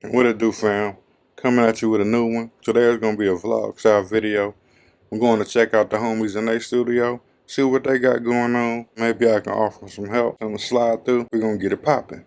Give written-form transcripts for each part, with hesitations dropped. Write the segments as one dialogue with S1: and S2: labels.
S1: What it do, fam? Coming at you with a new one. Today's gonna be a vlog style video. I'm going to check out the homies in their studio, see what they got going on. Maybe I can offer some help. I'm gonna slide through. We're gonna get it popping.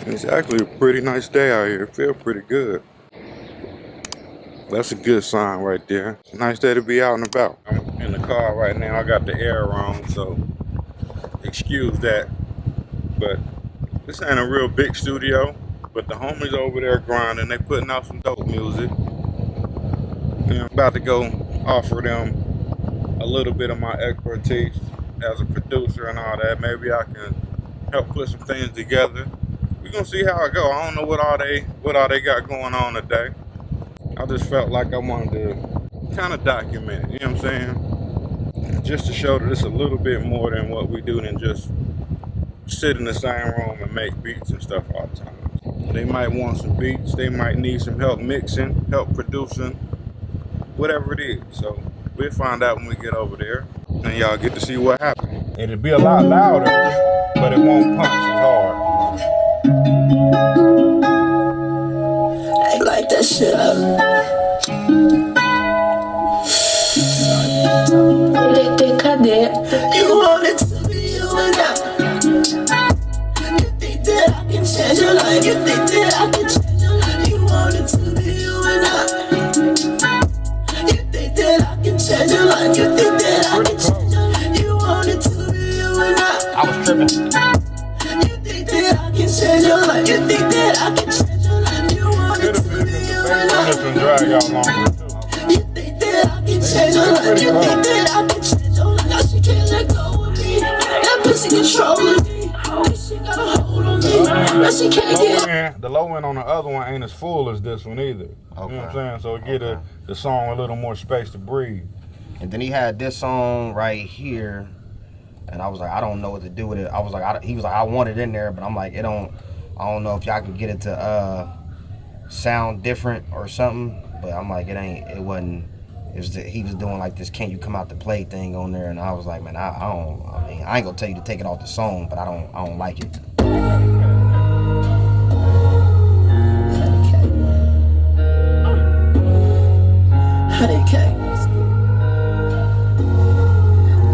S1: It's actually a pretty nice day out here. It feels pretty good. That's a good sign right there. It's a nice day to be out and about. I'm in the car right now. I got the air on, so excuse that. But this ain't a real big studio. But the homies over there grinding. They putting out some dope music. And I'm about to go offer them a little bit of my expertise as a producer and all that. Maybe I can help put some things together. We're gonna see how it go. I don't know what all they got going on today. I just felt like I wanted to kind of document it, you know what I'm saying? Just to show that it's a little bit more than what we do than just sit in the same room and make beats and stuff all the time. They might want some beats, they might need some help mixing, help producing, whatever it is. So we'll find out when we get over there and y'all get to see what happens. It'll be a lot louder, but it won't punch as hard.
S2: I like that shit up. You want it to be you and I. You think that I can change your life. You think that I can change your life. You want it to be you and I. You think that I can change your life. You think that I can change your life. You want it to be you and I was tripping. You think that I can change your life. You think that I can change your life. You want it to be you and I.
S1: You think that
S2: I can change your life. You think that I can change your life. Now she can't let go of me. That pussy controlling me. She got a hold on me. Now she can't get.
S1: The low end on the other one ain't as full as this one either.
S3: Okay.
S1: You know what I'm saying? So it get the song a little more space to breathe.
S3: And then he had this song right here, and I was like, I don't know what to do with it. I was like, he was like, I want it in there, but I'm like, I don't know if y'all can get it to sound different or something. But I'm like, he was doing like this "Can You Come Out to Play" thing on there, and I was like, man, I ain't gonna tell you to take it off the song, but I don't like it.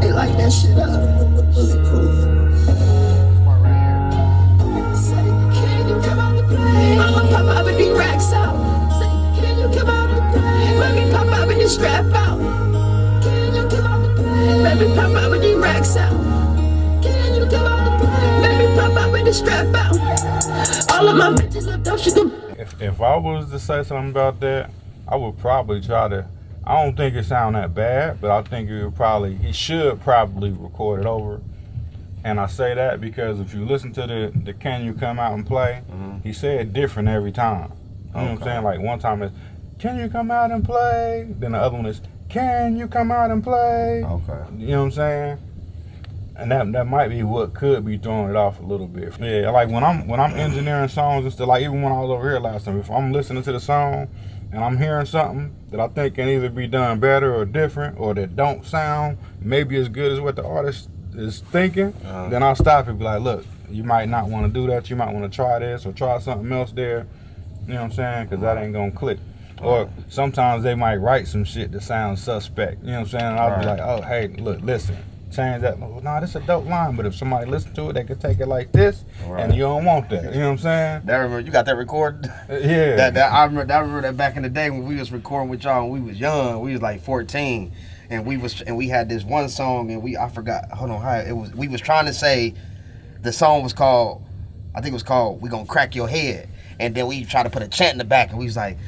S2: They like that shit up. Bulletproof. Say, can you come out to play? I'ma pop out with these racks out. Say, can you come out to play? Let me pop out with this strap out. Can you come out to play? Let me pop out with these racks out. Can you come out to play? Let me pop out with this strap out. All of my bitches left off, she go.
S1: If I was to say something about that, I would probably try to. I don't think it sound that bad, but I think he should probably record it over. And I say that because if you listen to the "Can You Come Out and Play," he said different every time. You know what I'm saying? Like one time it's "Can you come out and play?" Then the other one is "Can you come out and play?"
S3: Okay.
S1: You know what I'm saying? And that might be what could be throwing it off a little bit. Yeah, like when I'm engineering songs and stuff, like even when I was over here last time, if I'm listening to the song and I'm hearing something that I think can either be done better or different, or that don't sound maybe as good as what the artist is thinking, then I'll stop it and be like, look, you might not want to do that. You might want to try this or try something else there. You know what I'm saying? Because that ain't going to click. Or sometimes they might write some shit that sounds suspect. You know what I'm saying? And I'll be like, oh, hey, look, listen. Change that. Nah, this is a dope line, but if somebody listen to it, they could take it like this, and you don't want that. You know what I'm saying?
S3: That remember you got that recorded?
S1: Yeah.
S3: I remember that back in the day when we was recording with y'all. When we was young. We was like 14, and we had this one song, and I forgot. Hold on, how it was. We was trying to say, the song was called. I think it was called "We Gonna Crack Your Head." And then we try to put a chant in the back, and we was like,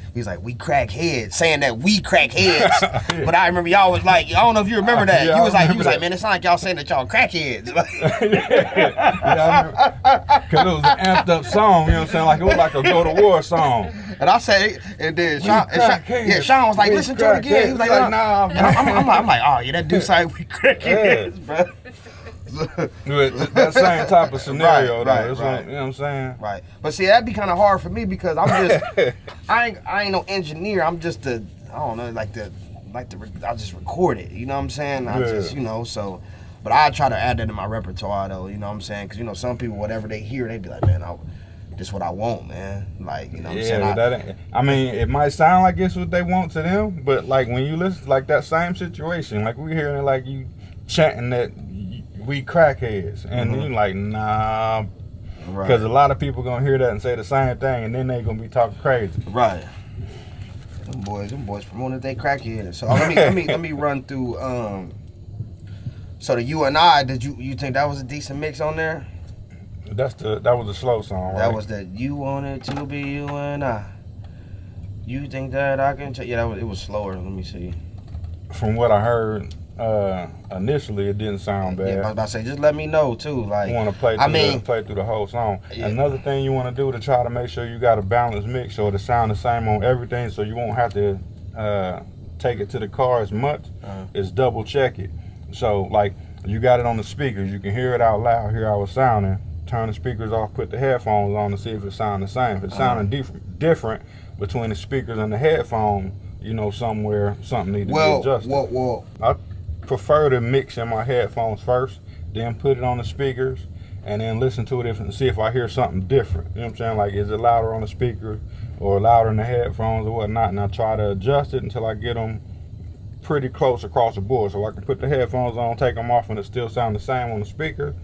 S3: we crack heads, saying that we crack heads. Yeah. But I remember y'all was like, I don't know if you remember that.
S1: Yeah,
S3: you was like, man, it's not like y'all saying that y'all crack heads.
S1: Yeah, because it was an amped up song, you know what I'm saying? Like it was like a go to war song.
S3: And I said, and then Sean was like, listen to it again. He was like, nah. And I'm like, oh yeah, that dude said we crack heads, bro.
S1: That same type of scenario,
S3: right,
S1: you know what I'm saying?
S3: Right. But see, that'd be kind of hard for me because I'm just, I ain't no engineer. I'm just I don't know, I'll just record it. You know what I'm saying? I just, you know, so. But I try to add that to my repertoire, though. You know what I'm saying? Because, you know, some people, whatever they hear, they be like, man, this is what I want, man. Like, you know what I'm saying?
S1: I mean, it might sound like it's what they want to them, but, like, when you listen, like, that same situation, like, we hearing, like, you chanting that we crackheads, and you like, nah, because a lot of people going to hear that and say the same thing, and then they going to be talking crazy.
S3: Right. Them boys promoting they crackheads. So let me run through, so the You and I, did you think that was a decent mix on there?
S1: That was a slow song, right?
S3: That was that You Want It To Be You and I. You think that I can yeah, it was slower. Let me see.
S1: From what I heard, initially it didn't sound bad.
S3: Yeah, I was about to say, just let me know too. Like,
S1: you want to play through the whole song. Yeah. Another thing you want to do to try to make sure you got a balanced mix or to sound the same on everything, so you won't have to take it to the car as much, is double check it. So, like, you got it on the speakers, you can hear it out loud, hear how it's sounding. Turn the speakers off, put the headphones on to see if it sounds the same. If it's sounding different between the speakers and the headphone, you know, somewhere something needs to be adjusted. I prefer to mix in my headphones first, then put it on the speakers, and then listen to it and see if I hear something different. You know what I'm saying? Like, is it louder on the speaker or louder in the headphones or whatnot? And I try to adjust it until I get them pretty close across the board, so I can put the headphones on, take them off, and it still sound the same on the speaker.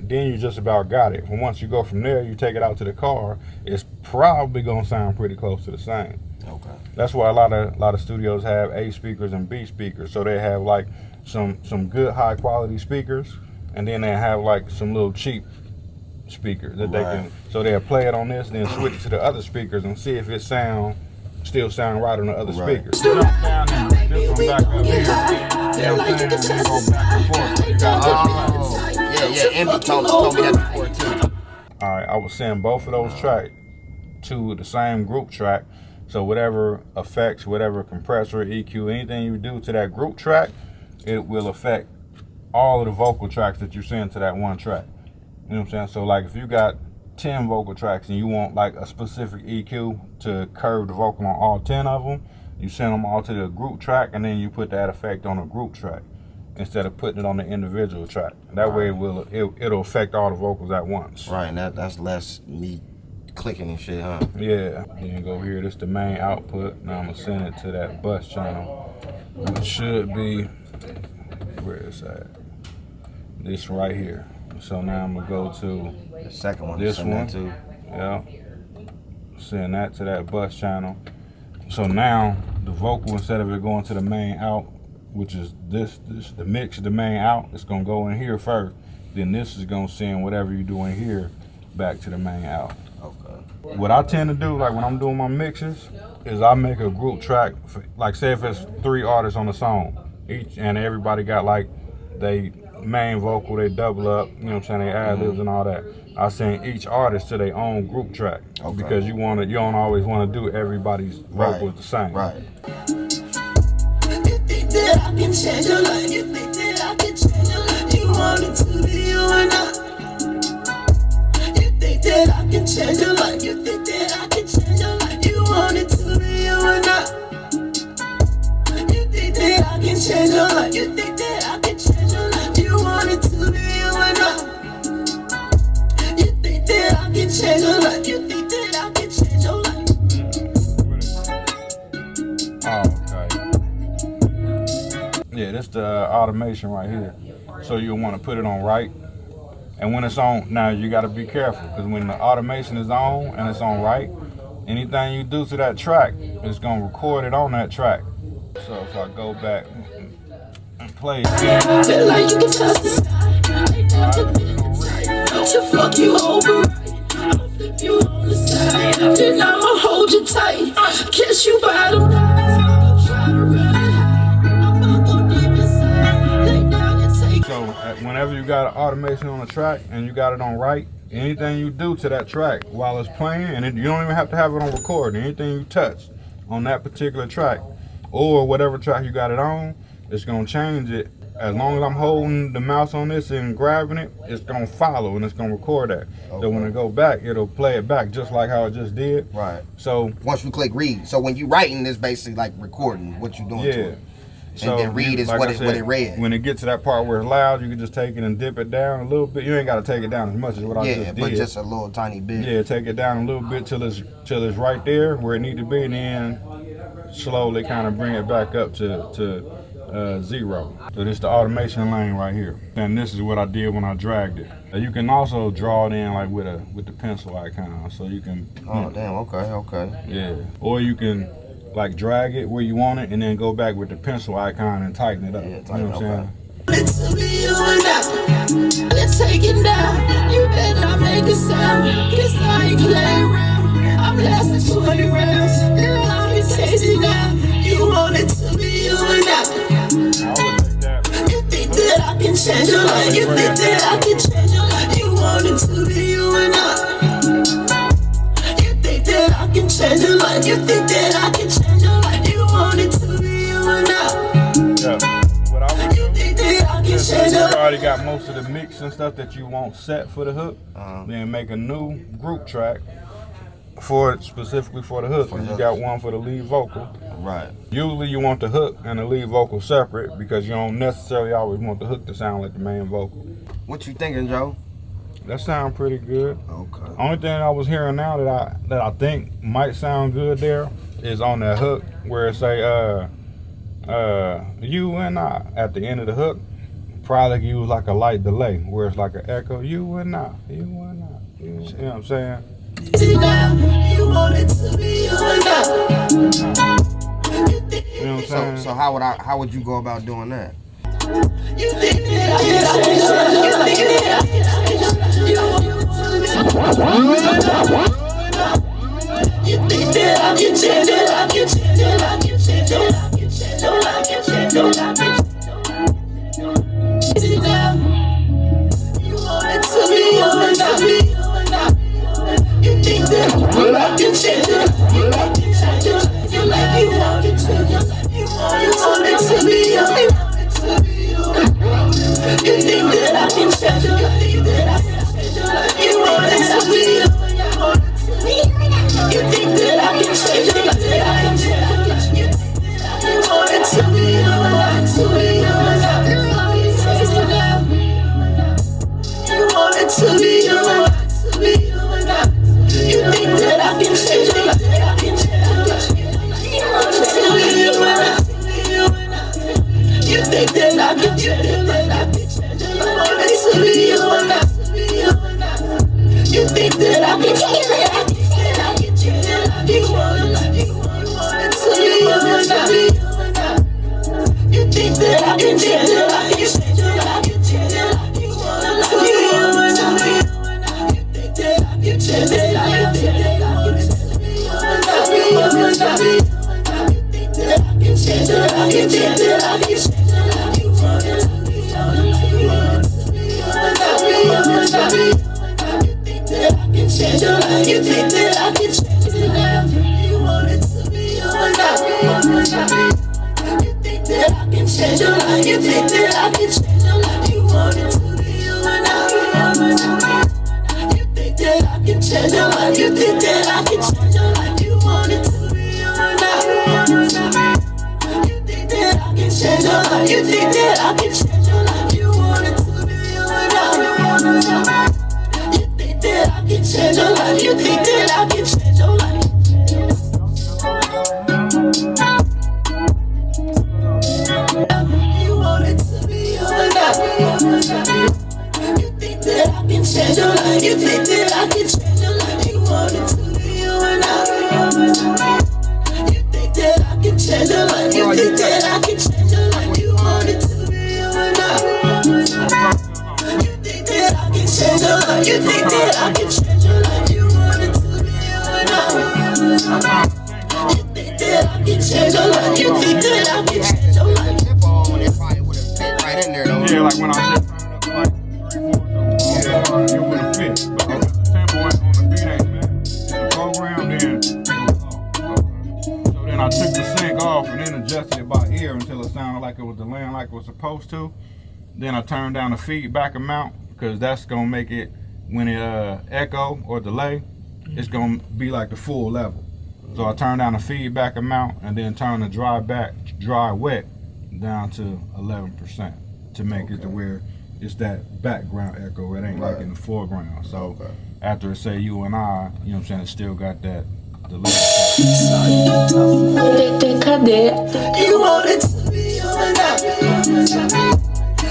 S1: Then you just about got it. And once you go from there, you take it out to the car, it's probably gonna sound pretty close to the same. Okay. That's why a lot of studios have A speakers and B speakers. So they have like some good high quality speakers, and then they have like some little cheap speakers that they can. So they'll play it on this, then switch to the other speakers and see if it still sound right on the other speakers. Jump down and this one back up here. You know what I'm saying? And then go back and forth. So you got
S3: Emmy told me that before too.
S1: Alright, I was send both of those tracks to the same group track. So whatever effects, whatever compressor, EQ, anything you do to that group track, it will affect all of the vocal tracks that you send to that one track. You know what I'm saying? So like if you got 10 vocal tracks and you want like a specific EQ to curve the vocal on all 10 of them, you send them all to the group track, and then you put that effect on a group track instead of putting it on the individual track. That way it'll affect all the vocals at once.
S3: Right, and that's less me clicking and shit, huh?
S1: Yeah. Then go here, this is the main output. Now I'm gonna send it to that bus channel, which should be, where is that? This right here. So now I'm gonna go to
S3: the second one.
S1: This one.
S3: Too.
S1: Yeah. Send that to that bus channel. So now the vocal, instead of it going to the main out, which is this the mix, the main out, it's gonna go in here first. Then this is gonna send whatever you do in here back to the main out. Okay. What I tend to do, like when I'm doing my mixes, is I make a group track. Like say if it's 3 artists on the song, each and everybody got like they main vocal, they double up, you know what I'm saying, they ad-libs and all that. I send each artist to their own group track because you don't always want to do everybody's vocals the same.
S3: Right.
S2: You think that I can change your life? You think that I can change your life? You want it to be you and I. You think that I can change your life? You think that I can change your life? You want it to be you and I. You think that I can change your life? You think that I can change your life? You want it to be you and I. You think that I can change your life? You think that I can change your life?
S1: Yeah, that's the automation right here. So you'll want to put it on right. And when it's on, now you got to be careful, because when the automation is on and it's on right, anything you do to that track, it's going to record it on that track. So if I go back and play it,
S2: feel like you can touch the sky. Don't you fuck you over. I'll flip you on the side. side. Then I'ma hold you tight, kiss you by the try to run. I'm gonna go deep inside. Lay down and take.
S1: So whenever you got an automation on a track and you got it on right, anything you do to that track while it's playing, and you don't even have to have it on record, anything you touch on that particular track or whatever track you got it on, it's gonna change it. As long as I'm holding the mouse on this and grabbing it, it's gonna follow and it's gonna record that. Okay. So when it go back, it'll play it back just like how it just did.
S3: Right.
S1: So
S3: once you click read, so when you writing, it's basically like recording what you doing to it.
S1: So
S3: and then read is
S1: like
S3: what
S1: said,
S3: it read.
S1: When it gets to that part where it's loud, you can just take it and dip it down a little bit. You ain't got to take it down as much as what I just did.
S3: Yeah, but just a little tiny bit.
S1: Yeah, take it down a little bit till it's right there where it need to be, and then slowly kind of bring it back up to 0. So this is the automation lane right here. And this is what I did when I dragged it. You can also draw it in like with the pencil icon, so you can.
S3: Oh damn! Okay.
S1: Yeah, or you can like drag it where you want it and then go back with the pencil icon and tighten it up.
S3: Yeah,
S1: you know what I'm saying?
S2: It's to be you and I. Let's take it down. You better not make a sound, 'cause I ain't playing around. I'm lasting 20 rounds. Girl, I can taste it now. You want it to be you and I. You think that I can change your life. You think that I can change your life. You want it to be you and I. You think that I can change your life. You think that I can change your life. You want it to be you and I.
S1: Yeah. What I would do, since you already got most of the mix and stuff that you want set for the hook, then make a new group track specifically for the hook. And you got one for the lead vocal.
S3: Right.
S1: Usually you want the hook and the lead vocal separate because you don't necessarily always want the hook to sound like the main vocal.
S3: What you thinking, Joe?
S1: That sounds pretty good.
S3: Okay.
S1: Only thing I was hearing now that I think might sound good there is on that hook where it say you and I at the end of the hook. Probably use like a light delay where it's like an echo. You and I. You and I. You know what I'm saying?
S2: You want it to be you and I.
S1: You know what I'm saying?
S3: So how would you go about doing that?
S2: You think that I can change it? You think that I can change it? You want it to be you think that I can change it? I can change it. I can change it. I can change it. I can change it. I can change it. You want it to be you and I. You think that I can change it? I can change it. You like you want it to. You want it to be you. You think that I can change it? You think that I can change it? You want it to be you. You think that I can change it? You want it to be you. You want it to be you. You think that I can change it? You want it to be you. You think that I can change it? You want it to be you. You think that I can change it? You want it to be you. You think that I can change it? You want it to be you. You think that I can change it? You think that I can change it? You want it to be you and I. You think that I can change your life? You think that I can change your life? You want it to be you and I. You think that I can change your life? You think that I can change your life? You want it to be you and I. You think that I can change your life? You think that I can change your life? You want it to be you and I. You think that I can change your life? You think that I can change your life? You want it to be you and I. You think that I can change your life? You think that I can change your life? You want it to be you and I. You think that I can change your life? You think that I can change your life? You want it to be you and I. You think that I can change your life? You think that I can change your life? You want it to be you and I.
S1: like when I said turn it up to like 3/4, it would have fit. But because the tempo on the beat ain't met in the program, then it was off. So then I took the sync off and then adjusted it by ear until it sounded like it was delaying like it was supposed to. Then I turned down the feedback amount because that's gonna make it when it echo or delay, it's gonna be like the full level. So I turned down the feedback amount and then turn the dry wet down to 11% to make it to where it's that background echo. It ain't like in the foreground. So after it say you and I, you know what I'm saying, it still got that delay.
S2: You want it to be you and I.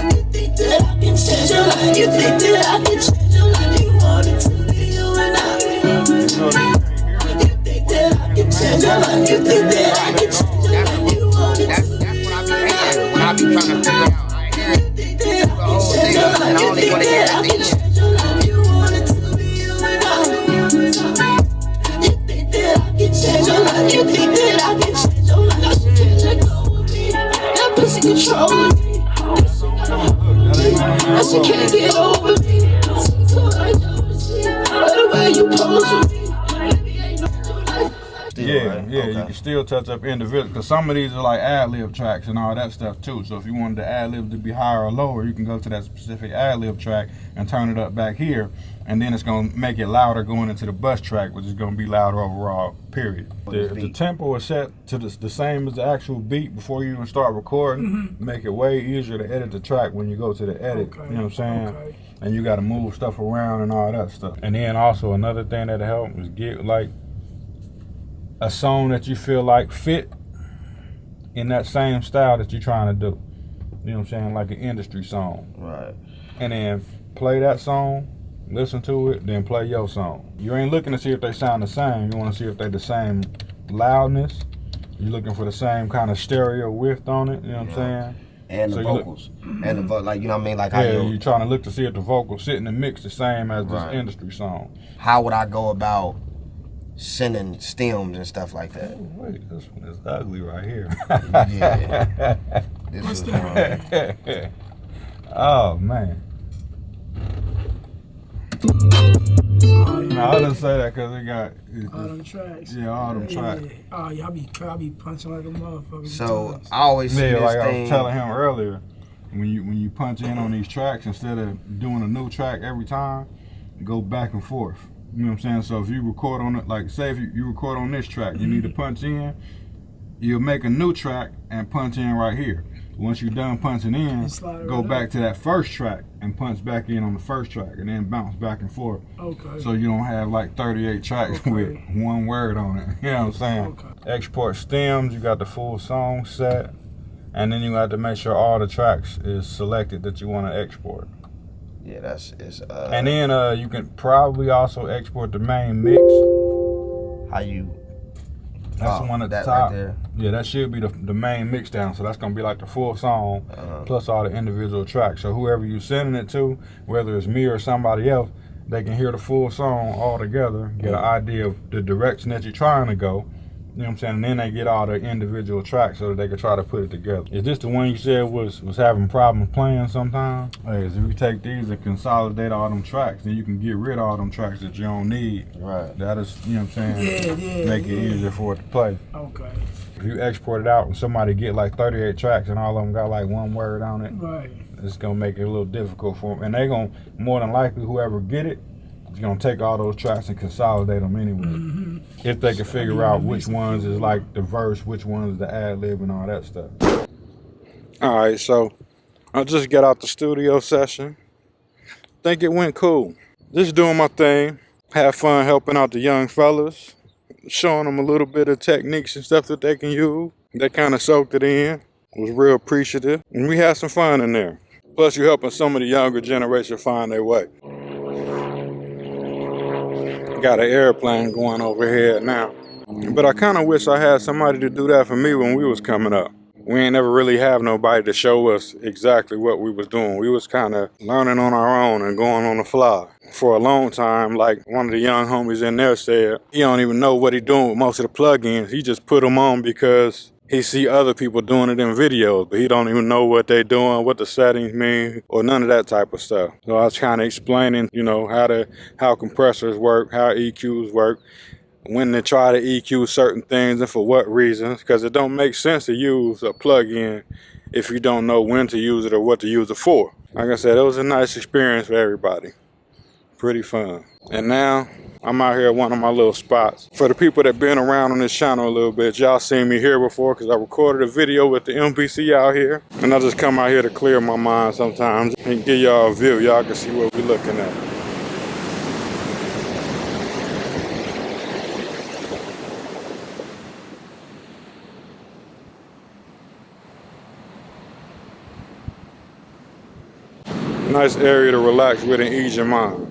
S2: You think that I can change your life? You think that I can change your life? You want it to be you and I. You think that I can change your life? You think that I can change your life? You want it to be you and I.
S3: When I be trying to figure out, I hear it.
S2: You think that I can change your life? You think that I can change your life? You want it to be you and I. You think that I can change your life? You think that I can change your life? Now she can't let go of me. That pussy controlling me. Now she can't get over me. So I don't see the way you pose for me.
S1: You can still touch up individual because some of these are like ad-lib tracks and all that stuff too. So if you wanted the ad-lib to be higher or lower, you can go to that specific ad-lib track and turn it up back here, and then it's gonna make it louder going into the bus track, which is gonna be louder overall, period. The tempo is set to the same as the actual beat before you even start recording. Make it way easier to edit the track when you go to the edit, you know what I'm saying? And you gotta move stuff around and all that stuff. And then also another thing that'll help is get like a song that you feel like fit in that same style that you're trying to do. You know what I'm saying? Like an industry song.
S3: Right.
S1: And then play that song, listen to it, then play your song. You ain't looking to see if they sound the same. You want to see if they the same loudness. You're looking for the same kind of stereo width on it. You know what I'm saying?
S3: And the vocals. And the like, you know what I mean? Like,
S1: you're trying to look to see if the vocals sit in the mix the same as this industry song.
S3: How would I go about sending stems and stuff like that?
S1: Wait, this one is ugly right here.
S3: Yeah. This is wrong.
S1: Oh man. No, I didn't say that because it got
S4: all them tracks.
S1: Yeah, all them tracks.
S4: Oh, y'all be punching like a motherfucker.
S3: So I always see this
S1: like
S3: thing.
S1: I was telling him earlier, when you punch in on these tracks, instead of doing a new track every time, go back and forth. You know what I'm saying? So if you record on it, like say if you record on this track, you need to punch in, you'll make a new track and punch in right here. Once you're done punching in, go back to that first track and punch back in on the first track and then bounce back and forth.
S4: Okay.
S1: So you don't have like 38 tracks with one word on it. You know what I'm saying?
S4: Okay.
S1: Export stems, you got the full song set, and then you got to make sure all the tracks is selected that you want to export.
S3: Yeah,
S1: and then you can probably also export the main mix.
S3: How you?
S1: That's the one at the top. Right there. Yeah, that should be the main mix down. So that's gonna be like the full song plus all the individual tracks. So whoever you're sending it to, whether it's me or somebody else, they can hear the full song all together, get an idea of the direction that you're trying to go. You know what I'm saying? And then they get all the individual tracks so that they can try to put it together. Is this the one you said was having problems playing sometimes? Hey, so if you take these and consolidate all them tracks, then you can get rid of all them tracks that you don't need.
S3: Right.
S1: That is, you know what I'm saying? Make it easier for it to play.
S4: Okay.
S1: If you export it out and somebody get like 38 tracks and all of them got like one word on it, it's gonna make it a little difficult for them. And they gonna, more than likely, whoever get it, is gonna take all those tracks and consolidate them anyway. If they can figure out which ones is like the verse, which ones is the ad lib and all that stuff. All right, so I just got out the studio session. Think it went cool. Just doing my thing. Have fun helping out the young fellas. Showing them a little bit of techniques and stuff that they can use. They kind of soaked it in. Was real appreciative. And we had some fun in there. Plus you're helping some of the younger generation find their way. Got an airplane going overhead now. But I kind of wish I had somebody to do that for me when we was coming up. We ain't never really have nobody to show us exactly what we was doing. We was kind of learning on our own and going on the fly. For a long time, like one of the young homies in there said, he don't even know what he doing with most of the plugins. He just put them on because he see other people doing it in videos, but he don't even know what they doing, what the settings mean, or none of that type of stuff. So I was kind of explaining, you know, how compressors work, how EQs work, when to try to EQ certain things and for what reasons, because it don't make sense to use a plugin if you don't know when to use it or what to use it for. Like I said, it was a nice experience for everybody. Pretty fun. And now I'm out here at one of my little spots. For the people that been around on this channel a little bit, y'all seen me here before because I recorded a video with the MPC out here. And I just come out here to clear my mind sometimes and give y'all a view. Y'all can see what we're looking at. Nice area to relax with and ease your mind.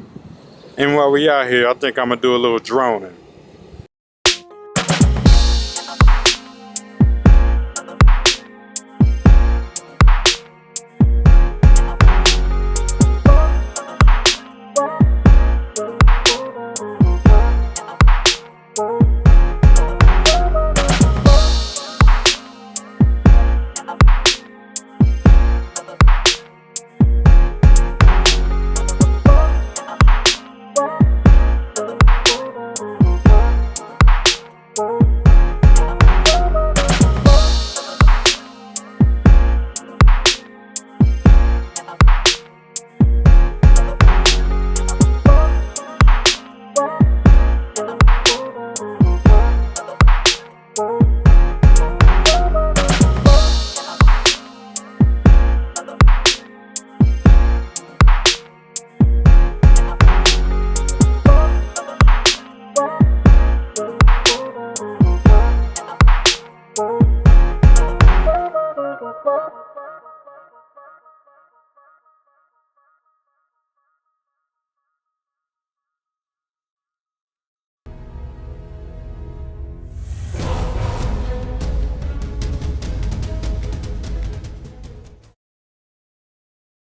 S1: And while we out here, I think I'm gonna do a little droning.